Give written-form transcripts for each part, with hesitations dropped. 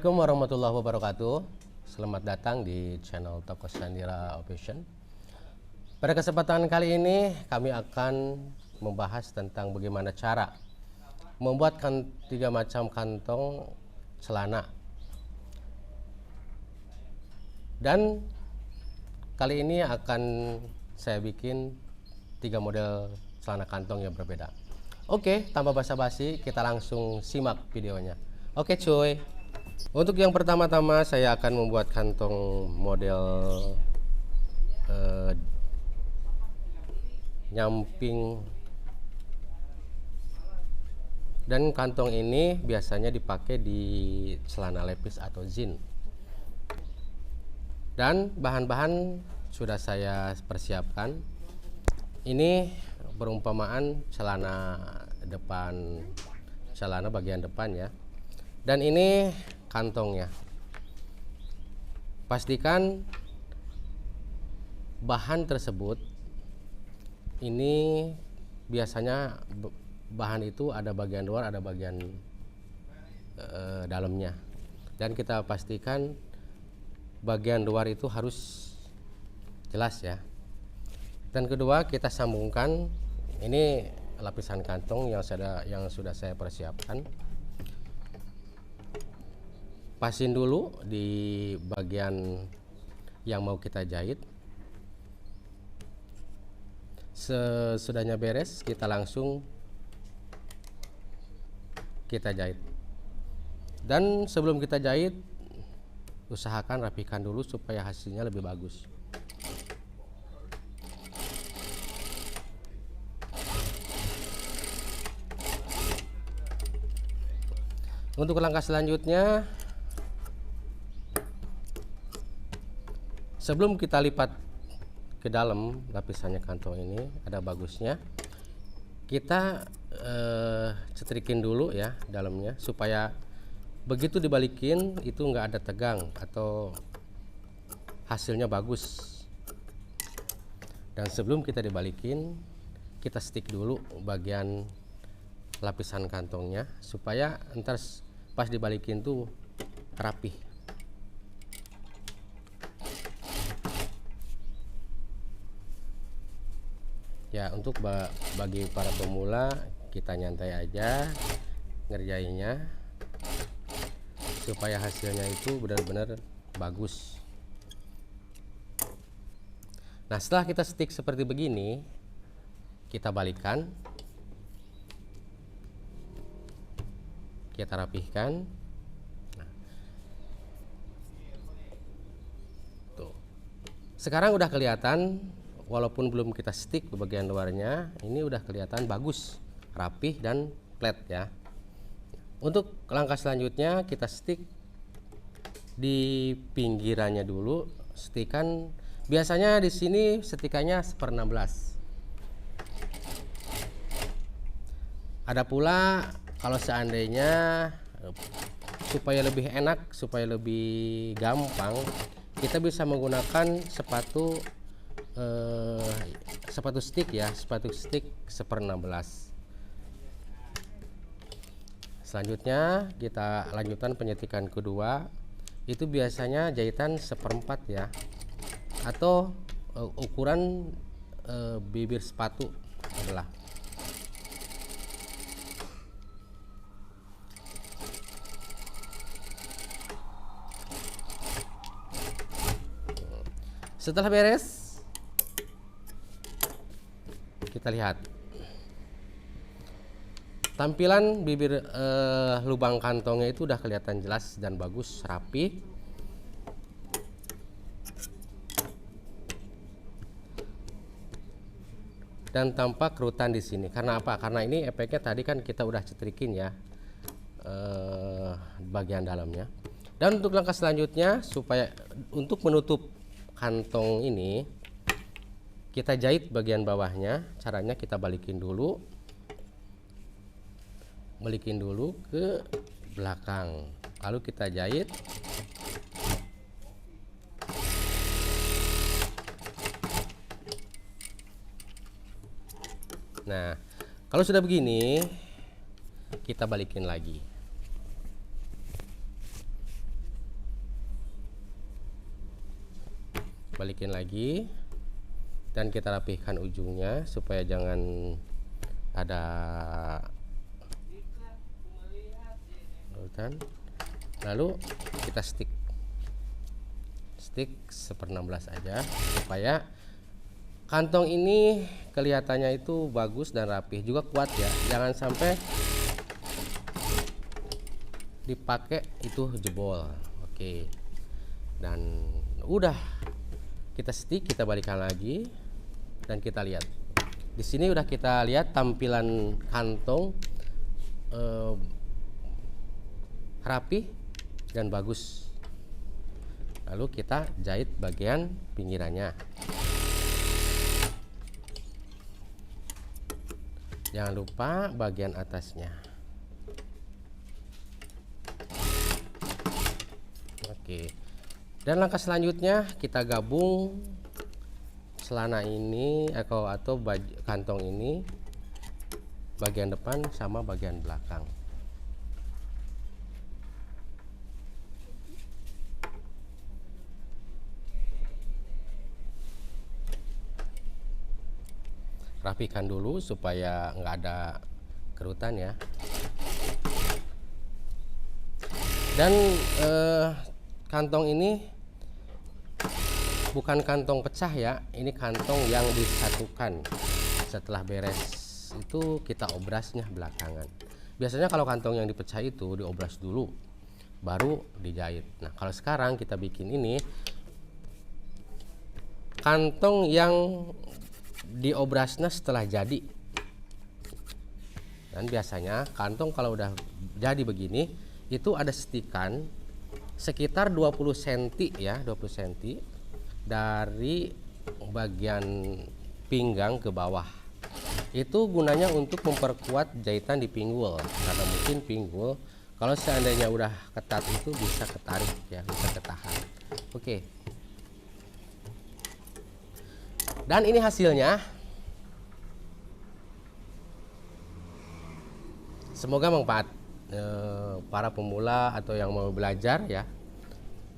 Assalamualaikum warahmatullahi wabarakatuh. Selamat datang di channel Toko Sandira Official. Pada kesempatan kali ini kami akan membahas tentang bagaimana cara membuat tiga macam kantong celana. Dan kali ini akan saya bikin 3 model celana kantong yang berbeda. Oke, tanpa basa-basi kita langsung simak videonya. Oke cuy. Untuk yang pertama-tama saya akan membuat kantong model nyamping, dan kantong ini biasanya dipakai di celana lepis atau zin. Dan bahan-bahan sudah saya persiapkan. Ini perumpamaan celana depan, celana bagian depan ya. Dan ini kantongnya. Pastikan bahan tersebut ini biasanya bahan itu ada bagian luar, ada bagian dalamnya. Dan kita pastikan bagian luar itu harus jelas ya. Dan kedua, kita sambungkan ini lapisan kantong yang sudah saya persiapkan. Pasin dulu di bagian yang mau kita jahit. Sesudahnya beres, kita langsung kita jahit. Dan sebelum kita jahit, usahakan rapikan dulu supaya hasilnya lebih bagus. Untuk langkah selanjutnya, sebelum kita lipat ke dalam lapisannya kantong ini, ada bagusnya kita cetrikin dulu ya dalamnya, supaya begitu dibalikin itu nggak ada tegang atau hasilnya bagus. Dan sebelum kita dibalikin, kita stick dulu bagian lapisan kantongnya supaya ntar pas dibalikin tuh rapih. Ya, untuk bagi para pemula, kita nyantai aja ngerjainnya supaya hasilnya itu benar-benar bagus. Nah, setelah kita stick seperti begini, kita balikan, kita rapihkan. Nah, tuh. Sekarang udah kelihatan. Walaupun belum kita stick ke bagian luarnya, ini udah kelihatan bagus, rapih dan flat ya. Untuk langkah selanjutnya, kita stick di pinggirannya dulu. Stikan biasanya di sini stikannya 1/16. Ada pula kalau seandainya supaya lebih enak, supaya lebih gampang, kita bisa menggunakan sepatu stick ya, sepatu stick 1/16. Selanjutnya kita lanjutkan penyetikan kedua, itu biasanya jahitan 1/4 ya, atau ukuran bibir sepatu adalah. Setelah beres, kita lihat tampilan bibir lubang kantongnya itu udah kelihatan jelas dan bagus, rapi. Dan tampak kerutan di sini. Karena apa? Karena ini efeknya tadi kan kita udah cetrikin ya bagian dalamnya. Dan untuk langkah selanjutnya, supaya untuk menutup kantong ini, kita jahit bagian bawahnya. Caranya kita balikin dulu ke belakang, lalu kita jahit. Nah, kalau sudah begini, kita balikin lagi. balikin lagi dan kita rapihkan ujungnya supaya jangan ada urutan. Lalu kita stick 1/16 aja supaya kantong ini kelihatannya itu bagus dan rapih, juga kuat ya. Jangan sampai dipakai itu jebol. Oke. Dan udah kita stick, kita balikan lagi dan kita lihat. Di sini udah kita lihat tampilan kantong rapi dan bagus. Lalu kita jahit bagian pinggirannya. Jangan lupa bagian atasnya. Oke. Dan langkah selanjutnya kita gabung celana ini atau kantong ini, bagian depan sama bagian belakang. Rapikan dulu supaya nggak ada kerutan ya. Dan kantong ini bukan kantong pecah ya, ini kantong yang disatukan. Setelah beres itu kita obrasnya belakangan. Biasanya kalau kantong yang dipecah itu diobras dulu baru dijahit. Nah, kalau sekarang kita bikin ini kantong yang diobrasnya setelah jadi. Dan biasanya kantong kalau udah jadi begini itu ada stikan sekitar 20 cm ya, 20 cm dari bagian pinggang ke bawah. Itu gunanya untuk memperkuat jahitan di pinggul, karena mungkin pinggul kalau seandainya udah ketat itu bisa ketarik ya, bisa ketahan. Oke. Dan ini hasilnya. Semoga manfaat para pemula atau yang mau belajar ya.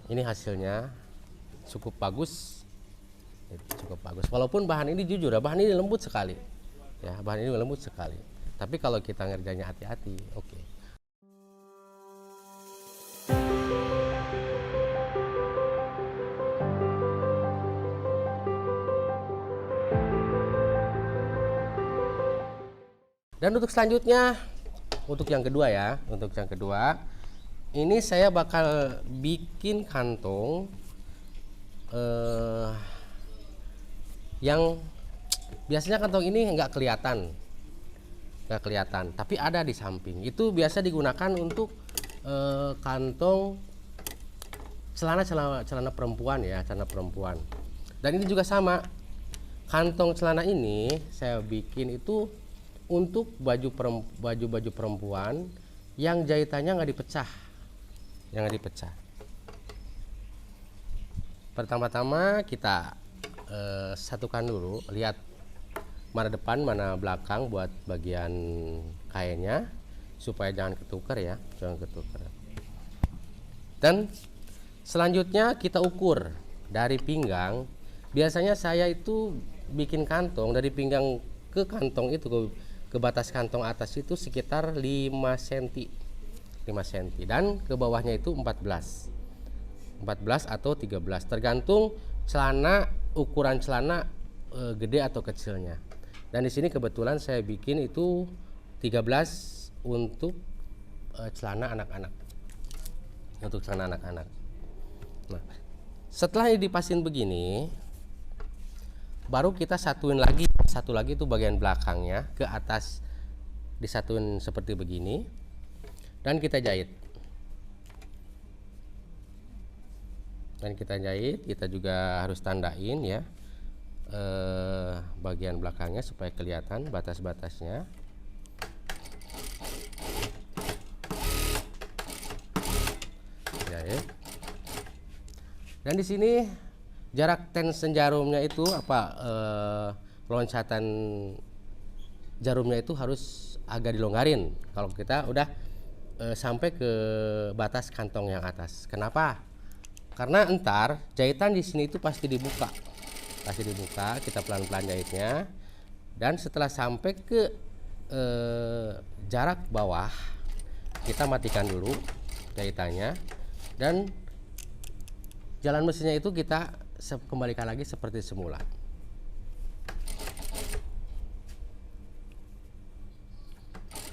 Ini hasilnya cukup bagus. Cukup bagus. Walaupun bahan ini jujur ya, bahan ini lembut sekali. Ya, bahan ini lembut sekali. Tapi kalau kita ngerjainnya hati-hati, oke. Dan untuk selanjutnya, untuk yang kedua ya, untuk yang kedua, ini saya bakal bikin kantong yang biasanya kantong ini nggak kelihatan, tapi ada di samping. Itu biasa digunakan untuk kantong celana perempuan ya, celana perempuan. Dan ini juga sama, kantong celana ini saya bikin itu untuk baju perempuan yang jahitannya nggak dipecah, Pertama-tama kita satukan dulu, lihat mana depan mana belakang buat bagian kainnya supaya jangan ketukar ya, Dan selanjutnya kita ukur dari pinggang. Biasanya saya itu bikin kantong dari pinggang ke kantong itu ke batas kantong atas itu sekitar 5 cm dan ke bawahnya itu 14 atau 13 tergantung celana, ukuran celana gede atau kecilnya. Dan di sini kebetulan saya bikin itu 13 untuk celana anak-anak. Nah, setelah ini dipasin begini, baru kita satuin lagi, satu lagi itu bagian belakangnya ke atas, disatuin seperti begini dan kita jahit. Kita juga harus tandain ya bagian belakangnya supaya kelihatan batas-batasnya. Jahit. Dan di sini jarak tension jarumnya itu loncatan jarumnya itu harus agak dilonggarin kalau kita udah sampai ke batas kantong yang atas. Kenapa? Karena entar jahitan di sini itu pasti dibuka, kita pelan-pelan jahitnya, dan setelah sampai ke jarak bawah kita matikan dulu jahitannya, dan jalan mesinnya itu kita kembalikan lagi seperti semula.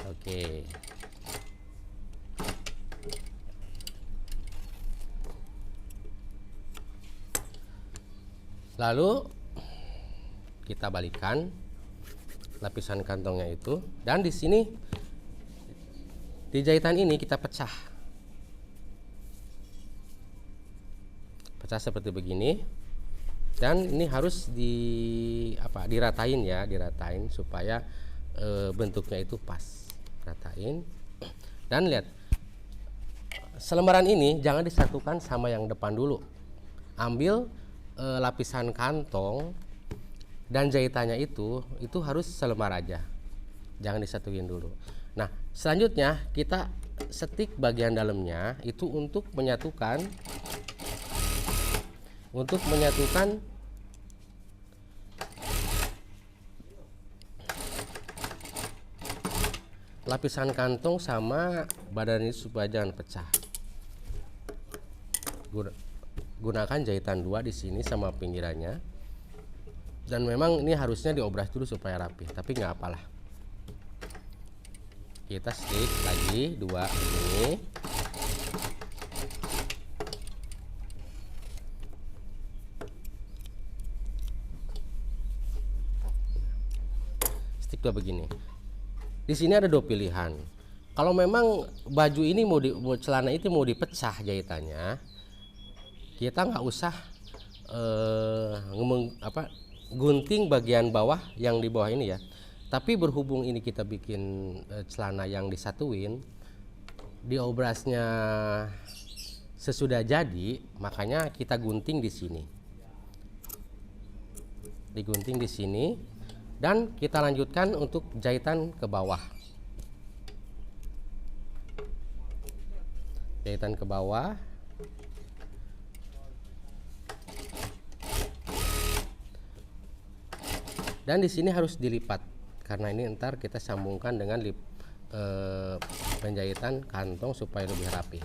Oke. Lalu kita balikan lapisan kantongnya itu, dan di sini di jahitan ini kita pecah seperti begini, dan ini harus diratain ya, diratain supaya bentuknya itu pas, ratain. Dan lihat, selembaran ini jangan disatukan sama yang depan dulu, ambil lapisan kantong dan jahitannya itu harus selembar aja, jangan disatuin dulu. Nah, selanjutnya kita setik bagian dalamnya itu untuk menyatukan lapisan kantong sama badan ini supaya jangan pecah. Gunakan jahitan 2 di sini sama pinggirannya, dan memang ini harusnya diobras dulu supaya rapi, tapi nggak apalah. Kita stick lagi 2 ini. Stick 2 begini. Di sini ada 2 pilihan. Kalau memang baju ini celana itu mau dipecah jahitannya, kita nggak usah gunting bagian bawah yang di bawah ini ya. Tapi berhubung ini kita bikin celana yang disatuin, diobrasnya sesudah jadi, makanya kita gunting di sini. Digunting di sini, dan kita lanjutkan untuk jahitan ke bawah. Jahitan ke bawah. Dan di sini harus dilipat, karena ini ntar kita sambungkan dengan penjahitan kantong supaya lebih rapi.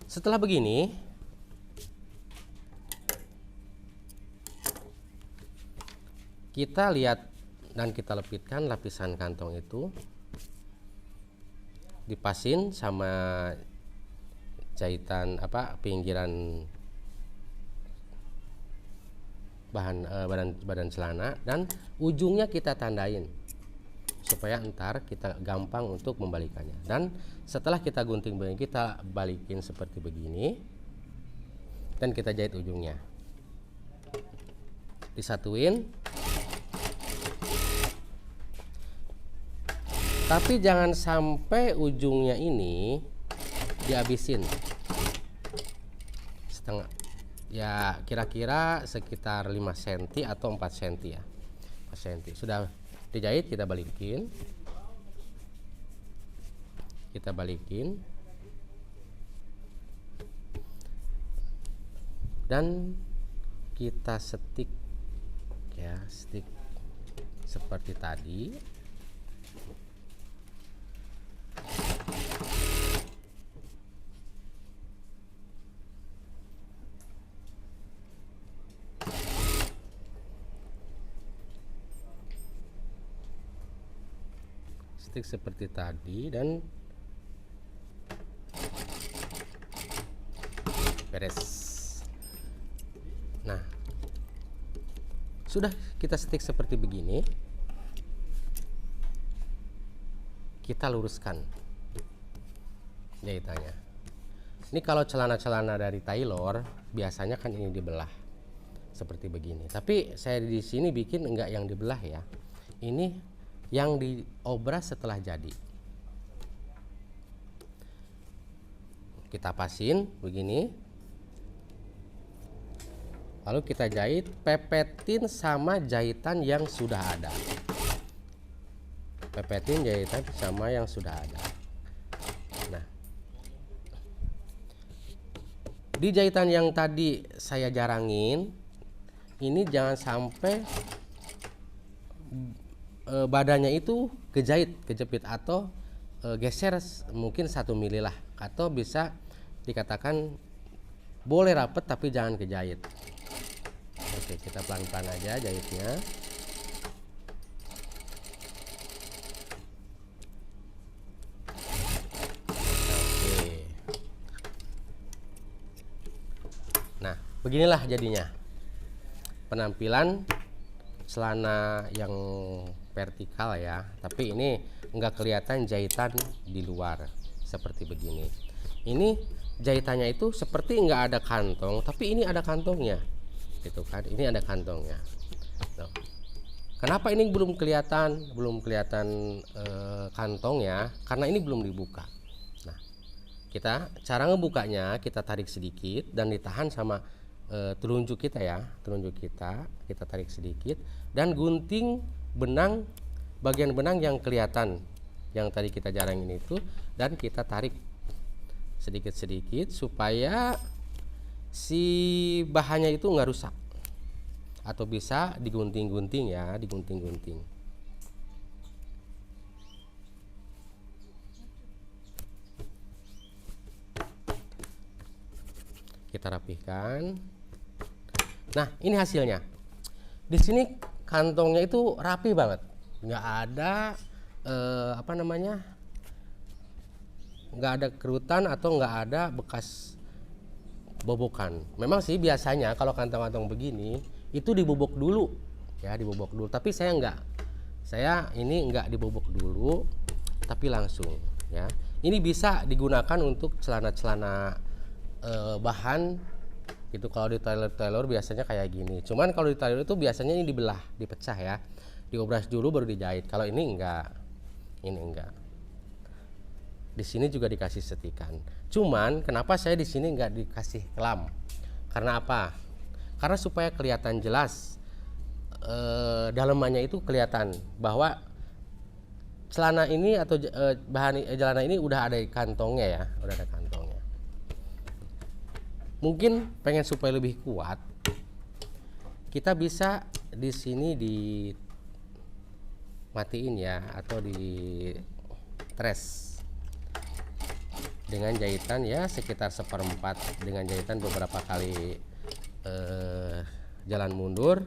Setelah begini, kita lihat dan kita lepitkan lapisan kantong itu, dipasin sama jahitan pinggiran badan celana, dan ujungnya kita tandain supaya ntar kita gampang untuk membalikannya. Dan setelah kita gunting begini, kita balikin seperti begini, dan kita jahit ujungnya, disatuin. Tapi jangan sampai ujungnya ini dihabisin setengah, ya kira-kira sekitar 5 cm atau 4 cm ya. 4 cm sudah dijahit, kita balikin, dan kita setik ya, stick seperti tadi. Stick seperti tadi, dan beres. Nah, sudah kita stick seperti begini, kita luruskan jahitannya. Ini kalau celana-celana dari tailor biasanya kan ini dibelah seperti begini, tapi saya di sini bikin enggak yang dibelah ya, ini yang diobras setelah jadi. Kita pasin begini, lalu kita jahit, pepetin sama jahitan yang sudah ada. Pepetin jahitan sama yang sudah ada. Di jahitan yang tadi saya jarangin, ini jangan sampai badannya itu kejepit atau geser mungkin 1 mili lah, atau bisa dikatakan boleh rapet tapi jangan kejahit. Oke, kita pelan-pelan aja jahitnya. Nah, beginilah jadinya penampilan celana yang vertikal ya, tapi ini enggak kelihatan jahitan di luar seperti begini. Ini jahitannya itu seperti enggak ada kantong, tapi ini ada kantongnya, gitu kan? Ini ada kantongnya. Nah, kenapa ini belum kelihatan kantongnya? Karena ini belum dibuka. Nah, cara ngebukanya kita tarik sedikit dan ditahan sama telunjuk kita ya, kita tarik sedikit dan gunting benang, bagian benang yang kelihatan yang tadi kita jarangin itu, dan kita tarik sedikit-sedikit supaya si bahannya itu nggak rusak, atau bisa digunting-gunting ya, digunting-gunting. Kita rapihkan. Nah, ini hasilnya. Di sini kantongnya itu rapi banget, nggak ada nggak ada kerutan atau nggak ada bekas bobokan. Memang sih biasanya kalau kantong-kantong begini itu dibobok dulu ya, dibobok dulu. Tapi saya enggak. Saya ini enggak dibobok dulu, tapi langsung ya. Ini bisa digunakan untuk celana-celana bahan itu. Kalau di tailor biasanya kayak gini. Cuman kalau di tailor itu biasanya ini dibelah, dipecah ya. Diobras dulu baru dijahit. Kalau ini enggak. Ini enggak. Di sini juga dikasih setikan. Cuman kenapa saya di sini nggak dikasih kelam? Karena apa? Karena supaya kelihatan jelas dalemannya itu kelihatan bahwa celana ini atau bahan celana ini udah ada kantongnya ya, udah ada kantongnya. Mungkin pengen supaya lebih kuat, kita bisa di sini dimatiin ya, atau di tres dengan jahitan ya sekitar 1/4, dengan jahitan beberapa kali jalan mundur.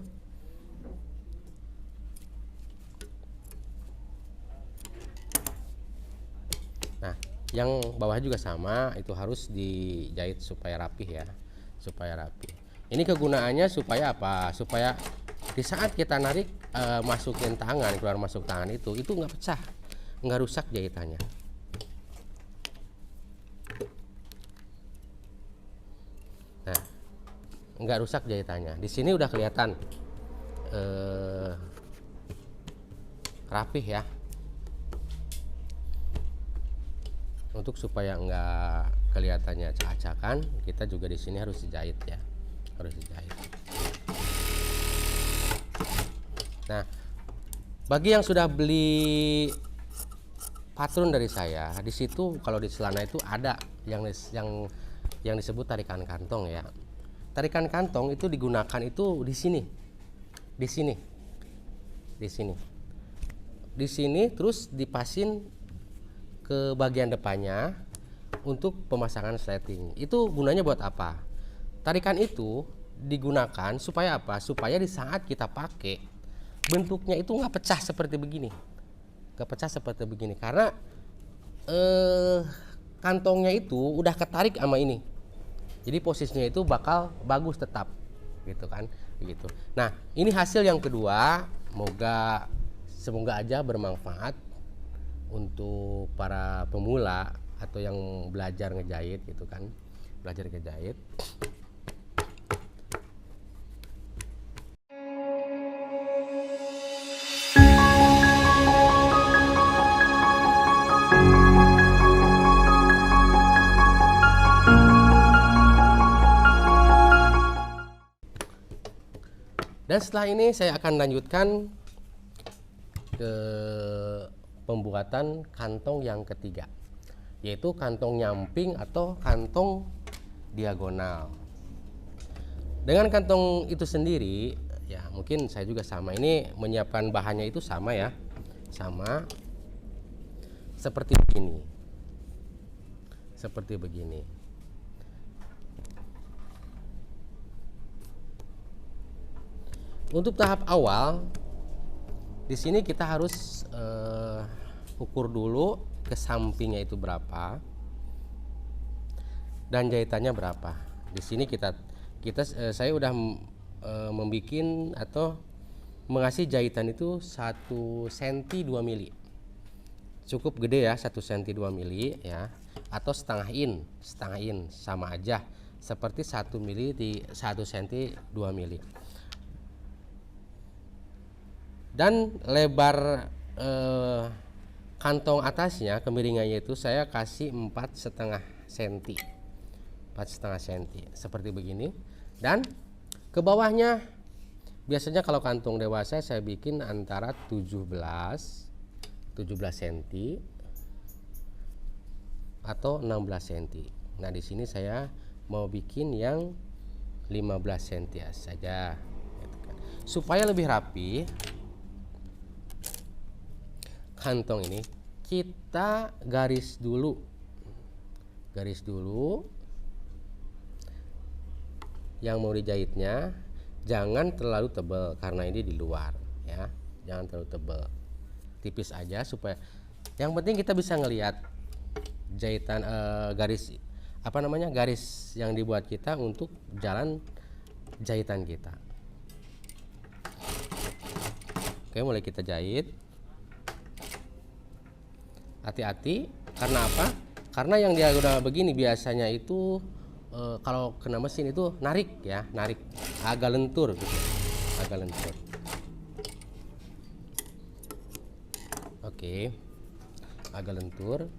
Nah, yang bawah juga sama, itu harus dijahit supaya rapih ya, supaya rapih. Ini kegunaannya supaya apa? Supaya di saat kita narik masukin tangan, keluar masuk tangan itu nggak pecah, nggak rusak jahitannya. Nah, nggak rusak jahitannya. Di sini udah kelihatan rapih ya. Untuk supaya nggak kelihatannya acak-acakan, kita juga di sini harus dijahit ya, harus dijahit. Nah, bagi yang sudah beli patron dari saya, di situ kalau di celana itu ada yang disebut tarikan kantong ya. Tarikan kantong itu digunakan itu di sini, di sini, di sini, di sini, terus dipasin ke bagian depannya untuk pemasangan sleting. Itu gunanya buat apa? Tarikan itu digunakan supaya apa? Supaya di saat kita pakai bentuknya itu nggak pecah seperti begini, nggak pecah seperti begini, karena kantongnya itu udah ketarik sama ini. Jadi posisinya itu bakal bagus tetap, gitu kan, begitu. Nah, ini hasil yang kedua. Semoga aja bermanfaat untuk para pemula atau yang belajar ngejahit, gitu kan, belajar ngejahit. Dan setelah ini saya akan lanjutkan ke pembuatan kantong yang ketiga, yaitu kantong nyamping atau kantong diagonal. Dengan kantong itu sendiri ya, mungkin saya juga sama. Ini menyiapkan bahannya itu sama ya, sama seperti begini, seperti begini. Untuk tahap awal di sini kita harus ukur dulu ke sampingnya itu berapa dan jahitannya berapa. Di sini saya udah membikin atau mengasih jahitan itu 1 cm 2 mili. Cukup gede ya, 1 cm 2 mili ya, atau setengah in sama aja seperti 1 mili di 1 cm 2 mili. Dan lebar kantong atasnya, kemiringannya itu saya kasih 4,5 cm, 4,5 cm seperti begini. Dan ke bawahnya biasanya kalau kantong dewasa saya bikin antara 17 cm atau 16 cm. Nah, di sini saya mau bikin yang 15 cm saja gitu kan. Supaya lebih rapi kantong ini, kita garis dulu yang mau dijahitnya. Jangan terlalu tebal karena ini di luar ya, jangan terlalu tebal, tipis aja supaya yang penting kita bisa ngelihat jahitan garis garis yang dibuat kita untuk jalan jahitan kita. Oke, mulai kita jahit. Hati-hati, karena apa? Karena yang dia udah begini biasanya itu kalau kena mesin itu narik agak lentur gitu, agak lentur. Oke, agak lentur.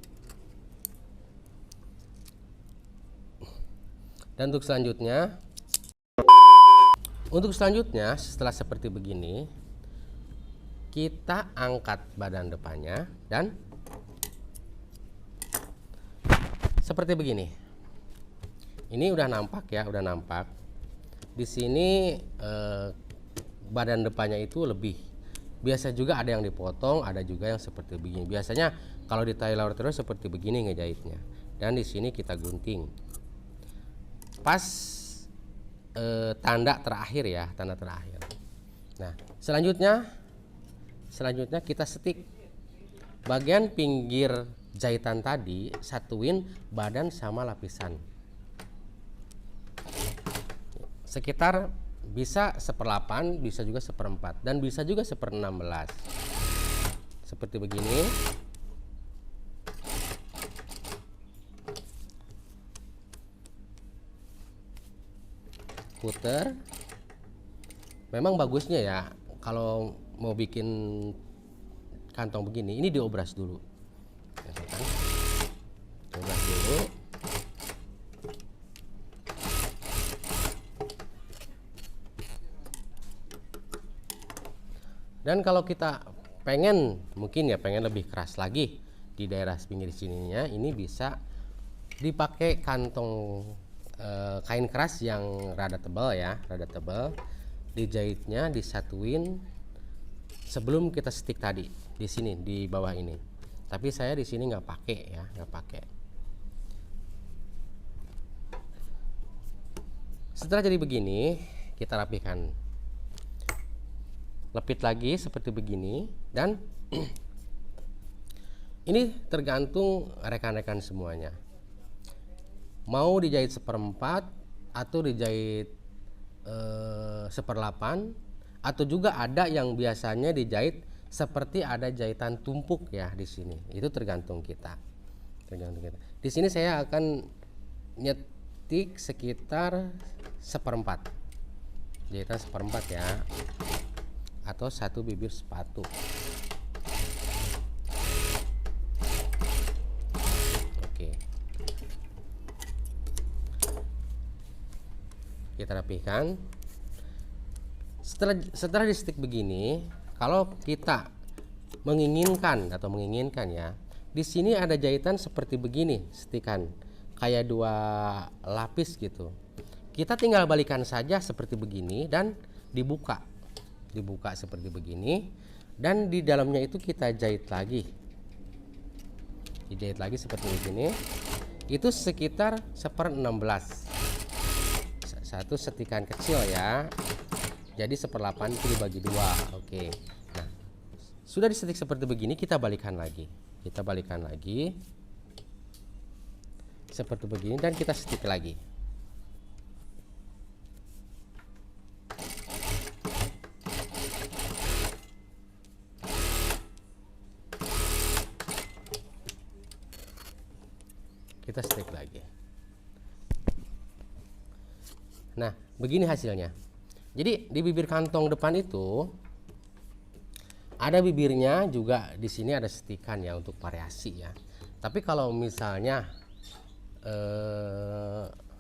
Dan untuk selanjutnya setelah seperti begini, kita angkat badan depannya dan seperti begini. Ini udah nampak ya, udah nampak. Di sini badan depannya itu lebih. Biasa juga ada yang dipotong, ada juga yang seperti begini. Biasanya kalau di tailor terus seperti begini ngejahitnya. Dan di sini kita gunting. Pas tanda terakhir ya, tanda terakhir. Nah, selanjutnya kita setik. Bagian pinggir jahitan tadi satuin badan sama lapisan. Sekitar bisa 1/8, bisa juga 1/4, dan bisa juga 1/16. Seperti begini. Puter. Memang bagusnya ya kalau mau bikin kantong begini, ini diobras dulu. Diobras dulu. Dan kalau kita pengen lebih keras lagi di daerah pinggir sininya, ini bisa dipakai kantong kain keras yang rada tebal ya, rada tebal. Dijahitnya disatuin sebelum kita stick tadi di sini di bawah ini. Tapi saya di sini nggak pakai ya, nggak pakai. Setelah jadi begini, kita rapikan. Lepit lagi seperti begini, dan ini tergantung rekan-rekan semuanya. Mau dijahit 1/4 atau dijahit 1/8, atau juga ada yang biasanya dijahit seperti ada jahitan tumpuk ya di sini. Itu tergantung kita. Di sini saya akan nyetik sekitar 1/4. Jahitan 1/4 ya. Atau 1 bibir sepatu. Oke. Kita rapikan. Setelah di stick begini, kalau kita menginginkan ya, di sini ada jahitan seperti begini, stikan. kayak 2 lapis gitu. Kita tinggal balikan saja seperti begini dan dibuka seperti begini, dan di dalamnya itu kita jahit lagi, dijahit lagi seperti begini. Itu sekitar 1/16, satu setikan kecil ya, jadi 1/8 itu dibagi 2. Oke, nah sudah disetik seperti begini, kita balikan lagi seperti begini, dan kita setik lagi. Kita setik lagi. Nah, begini hasilnya. Jadi di bibir kantong depan itu ada bibirnya juga, di sini ada setikan ya untuk variasi ya. Tapi kalau misalnya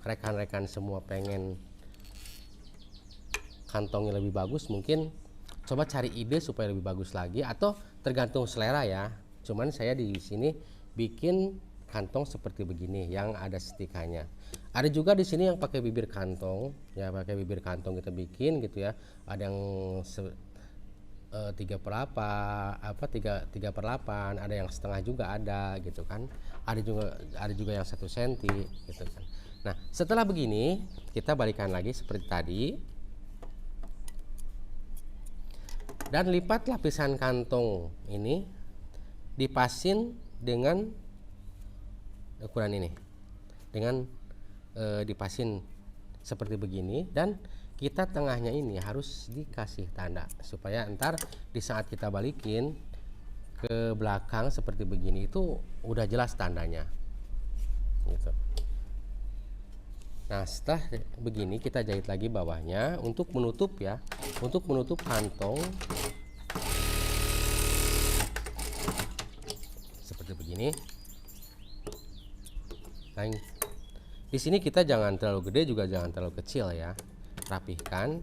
rekan-rekan semua pengen kantongnya lebih bagus, mungkin coba cari ide supaya lebih bagus lagi, atau tergantung selera ya. Cuman saya di sini bikin kantong seperti begini yang ada setikannya. Ada juga di sini yang pakai bibir kantong ya, pakai bibir kantong kita bikin gitu ya. Ada yang 3/8, ada yang setengah juga ada gitu kan. Ada juga yang 1 senti gitu kan. Nah, setelah begini kita balikan lagi seperti tadi, dan lipat lapisan kantong ini, dipasin dengan ukuran ini, dengan dipasin seperti begini, dan kita tengahnya ini harus dikasih tanda supaya ntar di saat kita balikin ke belakang seperti begini itu udah jelas tandanya gitu. Nah, setelah begini kita jahit lagi bawahnya untuk menutup ya, untuk menutup kantong seperti begini. Nah, di sini kita jangan terlalu gede juga jangan terlalu kecil ya. Rapihkan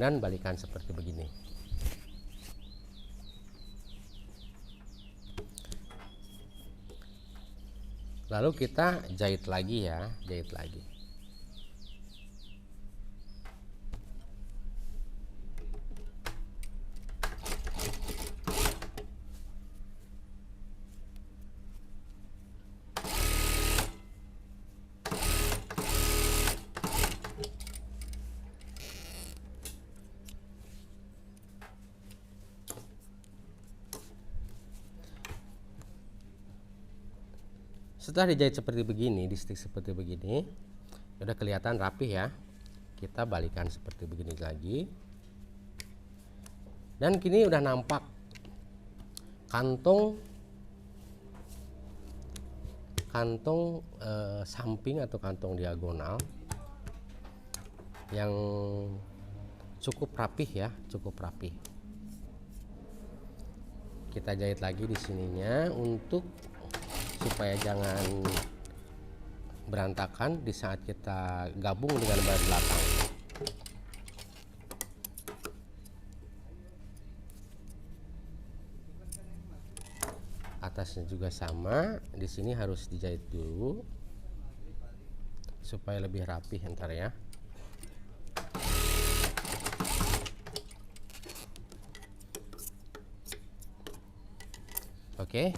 dan balikan seperti begini. Lalu kita jahit lagi ya, jahit lagi. Setelah dijahit seperti begini, di stick seperti begini, udah kelihatan rapih ya. Kita balikan seperti begini lagi, dan kini udah nampak kantong samping atau kantong diagonal yang cukup rapih ya, cukup rapih. Kita jahit lagi di sininya untuk supaya jangan berantakan di saat kita gabung dengan bahan belakang. Atasnya juga sama, di sini harus dijahit dulu supaya lebih rapih ntar ya. Oke.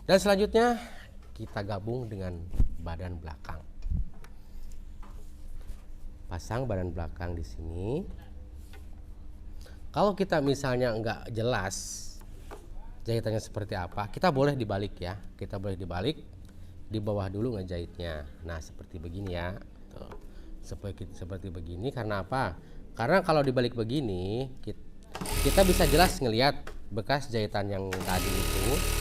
Dan selanjutnya kita gabung dengan badan belakang. Pasang badan belakang di sini. Kalau kita misalnya nggak jelas jahitannya seperti apa, kita boleh dibalik ya. Kita boleh dibalik, di bawah dulu ngejahitnya. Nah, seperti begini ya. Tuh. Seperti begini, karena apa? Karena kalau dibalik begini, kita bisa jelas ngelihat bekas jahitan yang tadi itu.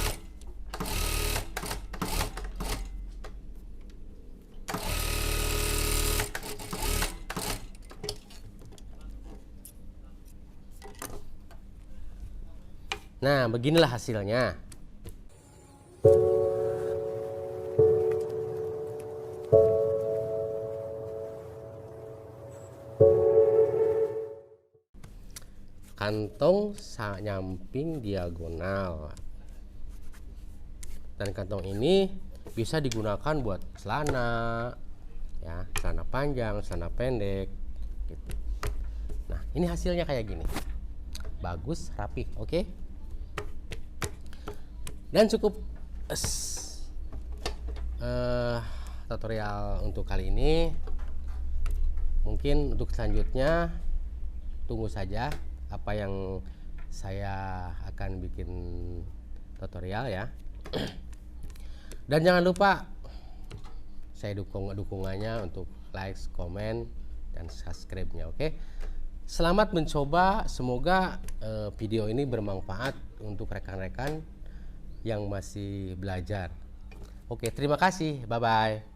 Nah, beginilah hasilnya. kantong nyamping diagonal. Dan kantong ini bisa digunakan buat celana, ya, celana panjang, celana pendek, gitu. Nah, ini hasilnya kayak gini, bagus, rapi, oke? Dan cukup tutorial untuk kali ini. Mungkin untuk selanjutnya tunggu saja apa yang saya akan bikin tutorial ya. Dan jangan lupa saya dukung dukungannya untuk like, komen, dan subscribe-nya, oke? Selamat mencoba, semoga video ini bermanfaat untuk rekan-rekan yang masih belajar. Oke, terima kasih, bye-bye.